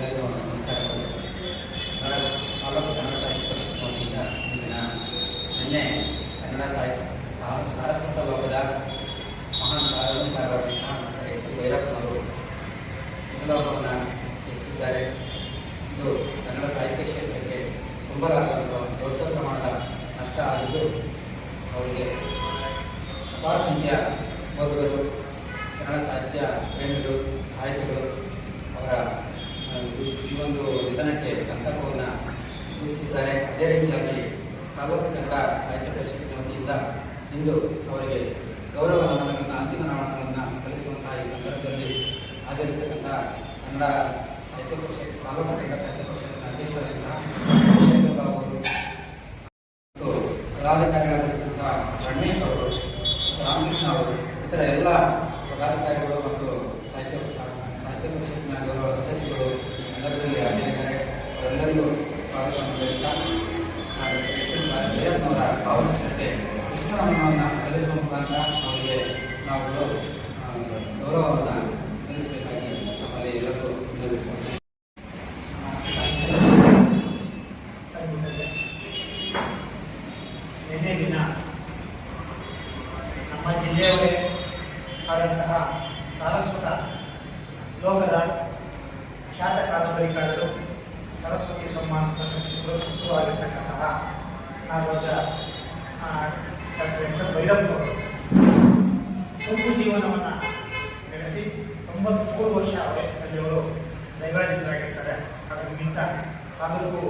ಎಲ್ಲರಿಗೂ ನಮಸ್ಕಾರಗಳು. ತಾಲೂಕು ಕನ್ನಡ ಸಾಹಿತ್ಯ ಪರಿಷತ್ ವತಿಯಿಂದ ನಿನ್ನೆ ಕನ್ನಡ ಸಾರಸ್ವತ ಲೋಕದ ಮಹಾನ್ ಕಾದಂಬರಿಕಾರರಾದಂತಹ ಎಸ್ ಭೈರಪ್ಪನವರು ವಿಪ್ಲವವನ್ನು ರಚಿಸಿದ್ದಾರೆ. ಇದು ಕನ್ನಡ ಸಾಹಿತ್ಯ ಕ್ಷೇತ್ರಕ್ಕೆ ತುಂಬಲಾದಂಥ ದೊಡ್ಡ ಪ್ರಮಾಣದ ನಷ್ಟ ಆಗಿದ್ದು, ಅವರಿಗೆ ಅಪಾರ ಸಂಖ್ಯೆಯ ಓದುಗರು, ಕನ್ನಡ ಸಾಹಿತ್ಯ ಪ್ರೇಮಿಗಳು, ಸಾಹಿತಿಗಳು ಅವರ ಈ ಒಂದು ನಿಧನಕ್ಕೆ ಸಂತಾಪವನ್ನು ಸೂಚಿಸಿದ್ದಾರೆ. ಅದೇ ರೀತಿಯಾಗಿ ತಾಲೂಕು ಕನ್ನಡ ಸಾಹಿತ್ಯ ಪರಿಷತ್ತಿನ ವತಿಯಿಂದ ಇಂದು ಅವರಿಗೆ ಗೌರವ ನಮನಗಳನ್ನು, ಅಂತಿಮ ನಮನಗಳನ್ನು ಸಲ್ಲಿಸುವಂತಹ ಈ ಸಂದರ್ಭದಲ್ಲಿ ಹಾಜರಿರ್ತಕ್ಕಂಥ ಕನ್ನಡ ಸಾಹಿತ್ಯ ಪರಿಷತ್, ತಾಲೂಕು ಕನ್ನಡ ಸಾಹಿತ್ಯ ಪರಿಷತ್ತಿನ ಅಧ್ಯಕ್ಷರಾದಂತಹ ಶೇಖರ್ ಬಾಬು ಅವರು ಮತ್ತು ಪದಾಧಿಕಾರಿಗಳಾಗಿರ್ತಕ್ಕಂಥ ಗಣೇಶ್ ಅವರು, ರಾಮಕೃಷ್ಣ ಅವರು, ಇತರ ಎಲ್ಲ ಪದಾಧಿಕಾರಿಗಳು ಮತ್ತು ಸಾಹಿತ್ಯ ಪರಿಷತ್ತಿನ ಗೌರವ ಸದಸ್ಯರು ಈ ಸಂದರ್ಭದಲ್ಲಿ ಹಾಜರಿದ್ದಾರೆ. ಅವರೆಲ್ಲರಿಗೂ ಸ್ವಾಗತವನ್ನು ಬಯಸ್ತಾ ಭೈರಪ್ಪನವರ ಭಾವಚಿತ್ರಕ್ಕೆ ಪುಷ್ಪನಮನವನ್ನು ಸಲ್ಲಿಸುವ ಮುಖಾಂತರ ಅವರಿಗೆ ನಾವು ಗೌರವವನ್ನು ಸಲ್ಲಿಸಬೇಕಾಗಿ ನಮ್ಮಲ್ಲಿ ಎಲ್ಲರೂ ವಿನಂತಿಸುತ್ತೇವೆ. ನಿನ್ನೆ ದಿನ ನಮ್ಮ ಜಿಲ್ಲೆಯವರೇ ಆದಂತಹ ಸಾರಸ್ವತ ಲೋಕದ ಖ್ಯಾತ ಕಾದಂಬರಿಕಾರರು, ಸರಸ್ವತಿ ಸಮ್ಮಾನ ಪ್ರಶಸ್ತಿ ಪುರಸ್ಕೃತವಾಗಿರ್ತಕ್ಕಂತಹ ನಾಡೋಜ ಡಾಕ್ಟರ್ ಎಸ್ ಭೈರಪ್ಪನವರು ತುಂಬು ಜೀವನವನ್ನು ನಡೆಸಿ 93 ವರ್ಷ ವಯಸ್ಸಿನಲ್ಲಿ ಅವರು ದೈವಾಧೀನರಾಗಿರ್ತಾರೆ. ಅದರ ನಿಮಿತ್ತ ತಾಲೂಕು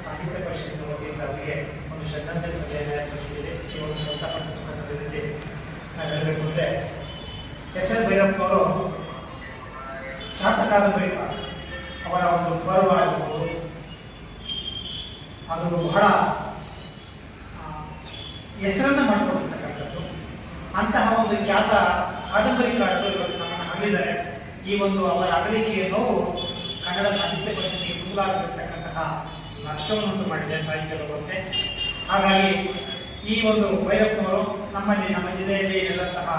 ಸಾಹಿತ್ಯ ಪರಿಷತ್ತಿನ ವತಿಯಿಂದ ಅವರಿಗೆ ಒಂದು ಶ್ರದ್ಧಾಂಜಲಿ ಸಭೆಯನ್ನು ಏರ್ಪಡಿಸಿದೆ. ಈ ಒಂದು ಸಂತಾಪ ಸೂಚಕ ಸಭೆಯಲ್ಲಿ ನಾವು ಹೇಳಬೇಕು ಅಂದರೆ, ಎಸ್ ಎಲ್ ಭೈರಪ್ಪನವರು ಖ್ಯಾತ ಕಾದಂಬರಿಕಾರ. ಅವರ ಒಂದು ಪರ್ವ ಆಗಿರ್ಬೋದು, ಅದು ಬಹಳ ಹೆಸರನ್ನು ಮಾಡಿಕೊಂಡಿರ್ತಕ್ಕಂಥದ್ದು. ಅಂತಹ ಒಂದು ಖ್ಯಾತ ಕಾದಂಬರಿಕಾರರು ಇವತ್ತು ನಮ್ಮನ್ನು ಅಗಲಿದ್ದಾರೆ. ಈ ಒಂದು ಅವರ ಅಗಲಿಕೆಯ ನೋವು ಕನ್ನಡ ಸಾಹಿತ್ಯ ಪರಿಷತ್ತಿಗೆ ತುಂಬಲಾಗಿರ್ತಕ್ಕಂತಹ ನಷ್ಟವನ್ನುಂಟು ಮಾಡಿದೆ ಸಾಹಿತ್ಯ ಲೋಕಕ್ಕೆ. ಹಾಗಾಗಿ ಈ ಒಂದು ಭೈರಪ್ಪನವರು ನಮ್ಮ ಜಿಲ್ಲೆಯಲ್ಲಿ ನಡೆದಂತಹ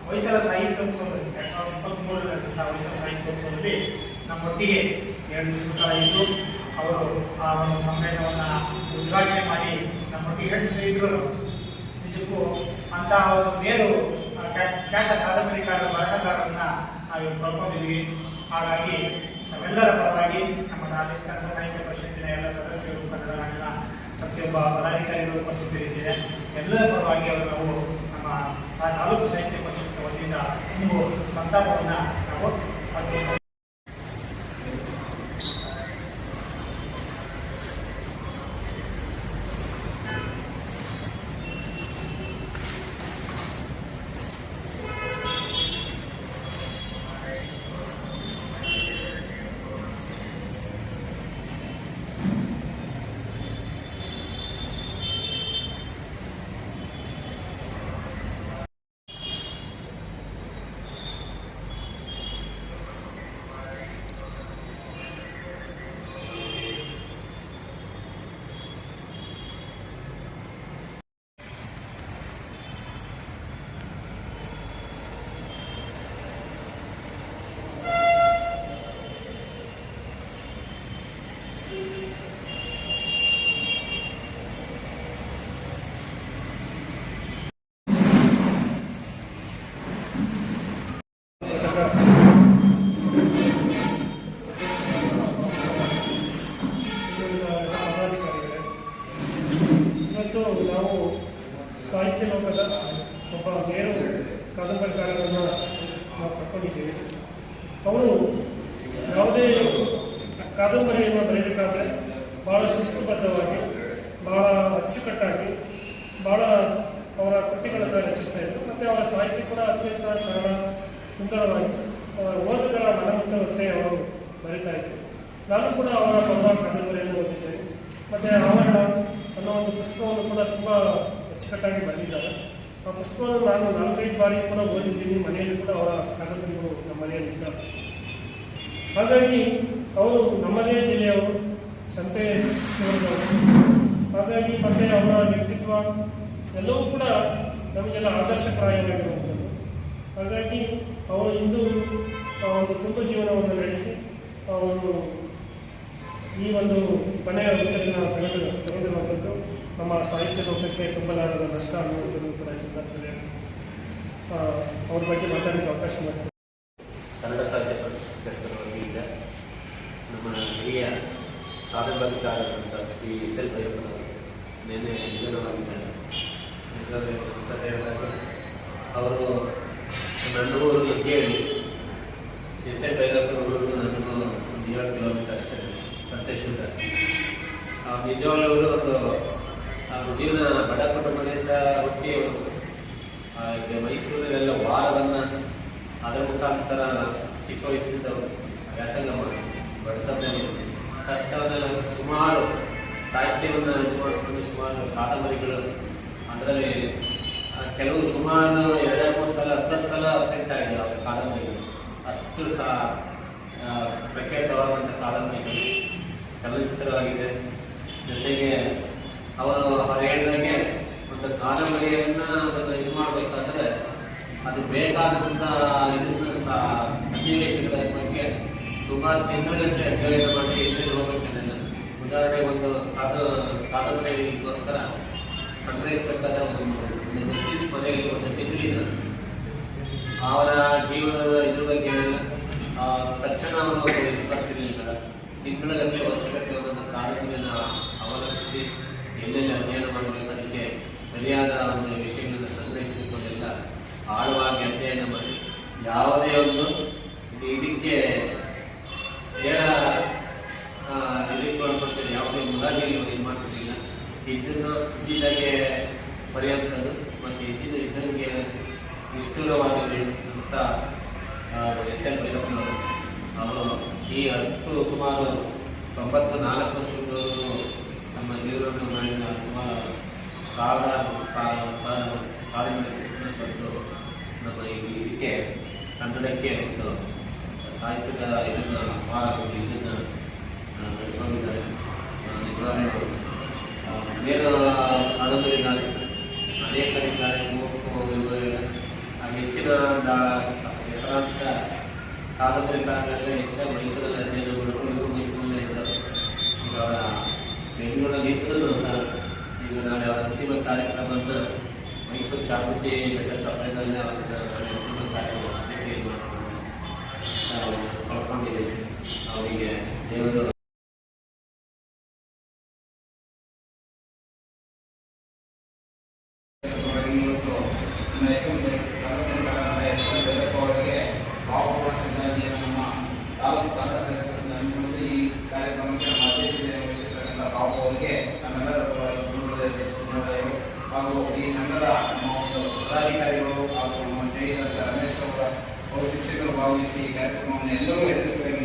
ಹೊಯ್ಸಳ ಸಾಹಿತ್ಯೋತ್ಸವದಲ್ಲಿ 2023 ನಡೆದಂತಹ ಹೊಯ್ಸಳ ಸಾಹಿತ್ಯೋತ್ಸವದಲ್ಲಿ ನಮ್ಮೊಟ್ಟಿಗೆ 2 ದಿವಸಗಳ ಕಾಲ ಇದ್ದು ಅವರು ಆ ಒಂದು ಸಮ್ಮೇಳನವನ್ನು ಉದ್ಘಾಟನೆ ಮಾಡಿ ನಮ್ಮೊಟ್ಟಿಗೆ 2 ದಿವಸ ಇದ್ದರು. ನಿಜಕ್ಕೂ ಅಂತಹ ಒಂದು ಮೇರು ಖ್ಯಾತ ಕಾದಂಬರಿಕಾರ ಬರಹಗಾರರನ್ನ ನಾವು ಕಳ್ಕೊಂಡಿದ್ವಿ. ಹಾಗಾಗಿ ನಮ್ಮೆಲ್ಲರ ಪರವಾಗಿ ನಮ್ಮ ಕನ್ನಡ ಸಾಹಿತ್ಯ ಪರಿಷತ್ತಿನ ಎಲ್ಲ ಸದಸ್ಯರು, ಕನ್ನಡ ನಾಡಿನ ಪ್ರತಿಯೊಬ್ಬ ಪದಾಧಿಕಾರಿಗಳು ಉಪಸ್ಥಿತರಿದ್ದೇವೆ. ಎಲ್ಲರ ಪರವಾಗಿ ಅವರು ನಾವು ನಮ್ಮ ತಾಲೂಕು ಸಾಹಿತ್ಯ ಪರಿಷತ್ತಿನ ವತಿಯಿಂದ ಒಂದು ಸಂತಾಪವನ್ನು ನಾವು ಅರ್ಪಿಸ್ತೇವೆ. ನಾವು ಸಾಹಿತ್ಯ ಲೋಕದ ಒಬ್ಬ ಮೇರು ಕಾದಂಬರಿಕಾರರನ್ನು ನಾವು ಕರ್ಕೊಂಡಿದ್ದೀವಿ. ಅವರು ಯಾವುದೇ ಕಾದಂಬರಿಯನ್ನು ಬರೆಯಬೇಕಾದ್ರೆ ಭಾಳ ಶಿಸ್ತುಬದ್ಧವಾಗಿ, ಭಾಳ ಅಚ್ಚುಕಟ್ಟಾಗಿ, ಭಾಳ ಅವರ ಕೃತಿಗಳನ್ನು ರಚಿಸ್ತಾ ಇದ್ದರು. ಮತ್ತು ಅವರ ಸಾಹಿತ್ಯ ಕೂಡ ಅತ್ಯಂತ ಸರಳ, ಸುಂದರವಾಗಿ ಓದುಗರ ಮನಮುಟ್ಟುವಂತೆ ಅವರು ಬರೀತಾ ಇದ್ದರು. ನಾನು ಕೂಡ ಅವರ ಪರ್ವ ಕಾದಂಬರಿಯನ್ನು ಓದಿದ್ದೇನೆ. ಮತ್ತು ಆವರಣ ಅನ್ನೋ ಒಂದು ಪುಸ್ತಕವನ್ನು ಕೂಡ ತುಂಬ ಅಚ್ಚುಕಟ್ಟಾಗಿ ಬರೆದಿದ್ದಾರೆ. ಆ ಪುಸ್ತಕವನ್ನು ನಾನು 4-5 ಬಾರಿ ಕೂಡ ಓದಿದ್ದೀನಿ. ಮನೆಯಲ್ಲಿ ಕೂಡ ಅವರ ಕಾದಂಬರಿಗಳು ನಮ್ಮ ಮನೆಯಲ್ಲಿದ್ದಾರೆ. ಹಾಗಾಗಿ ಅವರು ನಮ್ಮದೇ ಜಿಲ್ಲೆಯವರು, ಸಂತೆಯವರು. ಹಾಗಾಗಿ ಮತ್ತು ಅವರ ವ್ಯಕ್ತಿತ್ವ ಎಲ್ಲವೂ ಕೂಡ ನಮಗೆಲ್ಲ ಆದರ್ಶಪ್ರಾಯವಾಗಿರುವಂಥದ್ದು. ಹಾಗಾಗಿ ಅವರು ಇಂದು ಒಂದು ತುಂಬ ಜೀವನವನ್ನು ನಡೆಸಿ ಅವರು ಈ ಒಂದು ಕೊನೆಯ ಹೆಸರಿನ ತೆಗೆದಿರುವಂಥದ್ದು ನಮ್ಮ ಸಾಹಿತ್ಯ ಲೋಕಕ್ಕೆ ತುಂಬಲಾರದ ನಷ್ಟ ಅನ್ನುವಂಥದ್ದು ಕೂಡ ಈ ಸಂದರ್ಭದಲ್ಲಿ ಅವ್ರ ಬಗ್ಗೆ ಮಾತಾಡಲಿಕ್ಕೆ ಅವಕಾಶ ಮಾಡ್ತೀವಿ. ಕನ್ನಡ ಸಾಹಿತ್ಯ ಪರಿಷತ್ತಿನ ನಮ್ಮ ಹಿರಿಯ ಕಾದಂಬರಿಕಾರರಾದಂಥ ಶ್ರೀ ಎಸ್ ಎಲ್ ಭೈರಪ್ಪನವರು ನಿನ್ನೆ ನಿಧನವಾಗಿದ್ದಾರೆ. ಅವರು ನನ್ನ ಊರನ್ನು ಕೇಳಿ ಎಸ್ ಎಲ್ ಭೈರಪ್ಪನವರು ನನ್ನನ್ನು ಒಂದು 7 ಕಿಲೋಮೀಟರ್ ಅಷ್ಟೇ ಸಂತೇಶ್ವರ. ನಿಜವಾಗ್ಲೂ ಒಂದು ಜೀವನ ಬಡ ಕುಟುಂಬದಿಂದ ಹುಟ್ಟಿ ಮೈಸೂರಿನೆಲ್ಲ ವಾರವನ್ನು ಅದರ ಮುಖಾಂತರ ಚಿಕ್ಕ ವಯಸ್ಸಿನಿಂದ ವ್ಯಾಸಂಗ ಮಾಡಿ ಬಡತನ ಕಷ್ಟವನ್ನೆಲ್ಲ ಸುಮಾರು ಸಾಹಿತ್ಯವನ್ನು ಇದು ಮಾಡಿಕೊಂಡು ಸುಮಾರು ಕಾದಂಬರಿಗಳು, ಅದರಲ್ಲಿ ಕೆಲವು ಸುಮಾರು 2-3 ಸಲ 10 ಸಲ ಪ್ರಿಂಟ್ ಆಗಿದೆ ಅವರ ಕಾದಂಬರಿಗಳು. ಅಷ್ಟು ಸಹ ಪ್ರಖ್ಯಾತವಾದಂಥ ಕಾದಂಬರಿಗಳು ಚಲನಚಿತ್ರವಾಗಿದೆ. ಜೊತೆಗೆ ಅವರು ಹೇಳಿದಾಗೆ ಒಂದು ಕಾದಂಬರಿಯನ್ನು ಅದನ್ನು ಇದು ಮಾಡಬೇಕಾದ್ರೆ ಅದು ಬೇಕಾದಂಥ ಇದನ್ನು ಸಹ ಸನ್ನಿವೇಶಗಳ ಬಗ್ಗೆ ಸುಮಾರು ತಿಂಗಳಗಟ್ಟಲೆ ಅಧ್ಯಯನ ಮಾಡಿ ಎಲ್ಲಿ ಹೋಗಬೇಕನ್ನೆಲ್ಲ. ಉದಾಹರಣೆ ಒಂದು ಕಾದಂಬರಿಗೋಸ್ಕರ ಸಂಗ್ರಹಿಸಬೇಕಾದ ಒಂದು ಮುಸ್ಲಿಮ್ಸ್ ಮನೆಯಲ್ಲಿ ಒಂದು ತಿಂಗಳಿದ್ರು. ಅವರ ಜೀವನದ ಇದ್ರ ಬಗ್ಗೆ ತಕ್ಷಣ ಅವರು ಇದು ಬರ್ತಿರಲಿಲ್ಲ. ತಿಂಗಳಗಟ್ಟಲೆ ವರ್ಷಗಟ್ಟಲೆ ಒಂದೊಂದು ಕಾದಂಬರಿಯನ್ನು ಅವಲಂಬಿಸಿ ಎಲ್ಲೆಲ್ಲಿ ಅಧ್ಯಯನ ಮಾಡಬೇಕು, ಅದಕ್ಕೆ ಸರಿಯಾದ ಒಂದು ವಿಷಯಗಳನ್ನು ಸಂಗ್ರಹಿಸಿಕೊಂಡೆಲ್ಲ ಆಳವಾಗಿ ಅಧ್ಯಯನ ಮಾಡಿ ಯಾವುದೇ ಒಂದು ಇದಕ್ಕೆ ಇದಕ್ಕೆ ಯಾವುದೇ ಮುಲಾಜಿಗೆ ಇದು ಮಾಡ್ತಿರಲಿಲ್ಲ. ಇದನ್ನು ಇದ್ದಿದ್ದಾಗೆ ಬರೆಯುವಂಥದ್ದು ಮತ್ತು ಇದ್ದಂಗೆ ನಿಷ್ಠುರವಾಗಿ ಅಂತ ಎಸ್ ಎಲ್ ಭೈರಪ್ಪನವರು ಅವರು ಈ ಸುಮಾರು 94 ವರ್ಷಗಳು ನಮ್ಮ ಜೀವನವನ್ನು ಮಾಡಿದ ಸುಮಾರು 1000 ಕಾರ್ಯಕ್ರಮ ನಮ್ಮ ಇದಕ್ಕೆ ಕನ್ನಡಕ್ಕೆ ಒಂದು ಸಾಹಿತ್ಯದ ಇದನ್ನು ಅಪಾರ ಇದನ್ನು ನಡೆಸೋಗಿದ್ದಾರೆ. ನಿಜವಾಗ್ಲೂ ಬೇರೆ ಕಾದಂಬರಿದ್ದಾರೆ, ಅನೇಕರಿದ್ದಾರೆ. ಹೆಚ್ಚಿನ ಹೆಸರಾಂತ ಕಾದಂಬರಿಕಾರರೆಲ್ಲ ಹೆಚ್ಚಾಗಿ ಮೈಸೂರಲ್ಲಿ ಅಧ್ಯಯನ ಮಾಡಬೇಕು. ಇವರು ಮೈಸೂರಲ್ಲೇ ಇದ್ದಾರೆ. ಈಗ ಅವರ ಬೆಂಗಳೂರಲ್ಲಿ ಇದ್ದರೂ ಸಹ ಈಗ ನಾಳೆ ಅವರ ಅಂತಿಮ ಕಾರ್ಯಕ್ರಮವನ್ನು ಮೈಸೂರು ಚಾಮುಂಡಿ ಬೆಟ್ಟ ತಪ್ಪಲಿನಲ್ಲಿ ಅವರ ಅಂತಿಮ ಕಾರ್ಯಕ್ರಮ ಕಳ್ಕೊಂಡಿದ್ದೀವಿ. ಅವರಿಗೆ ದೇವರು ಈ ಕಾರ್ಯಕ್ರಮಕ್ಕೆ ನಮ್ಮ ಅಧ್ಯಕ್ಷತೆ ವಹಿಸಿರ್ತಕ್ಕಂಥ ಬಾಬು ಅವರಿಗೆ ನಮ್ಮೆಲ್ಲರ ಹಾಗೂ ಈ ಸಂಘದ ನಮ್ಮ ಒಂದು ಪದಾಧಿಕಾರಿಗಳು ಹಾಗೂ ನಮ್ಮ ಸ್ನೇಹಿತರಾದ ರಮೇಶ್ ಅವರು ಶಿಕ್ಷಕರು ಭಾಗವಹಿಸಿ ಈ ಕಾರ್ಯಕ್ರಮವನ್ನು ಎಲ್ಲರೂ ಯಶಸ್ವಿಯಾಗಿ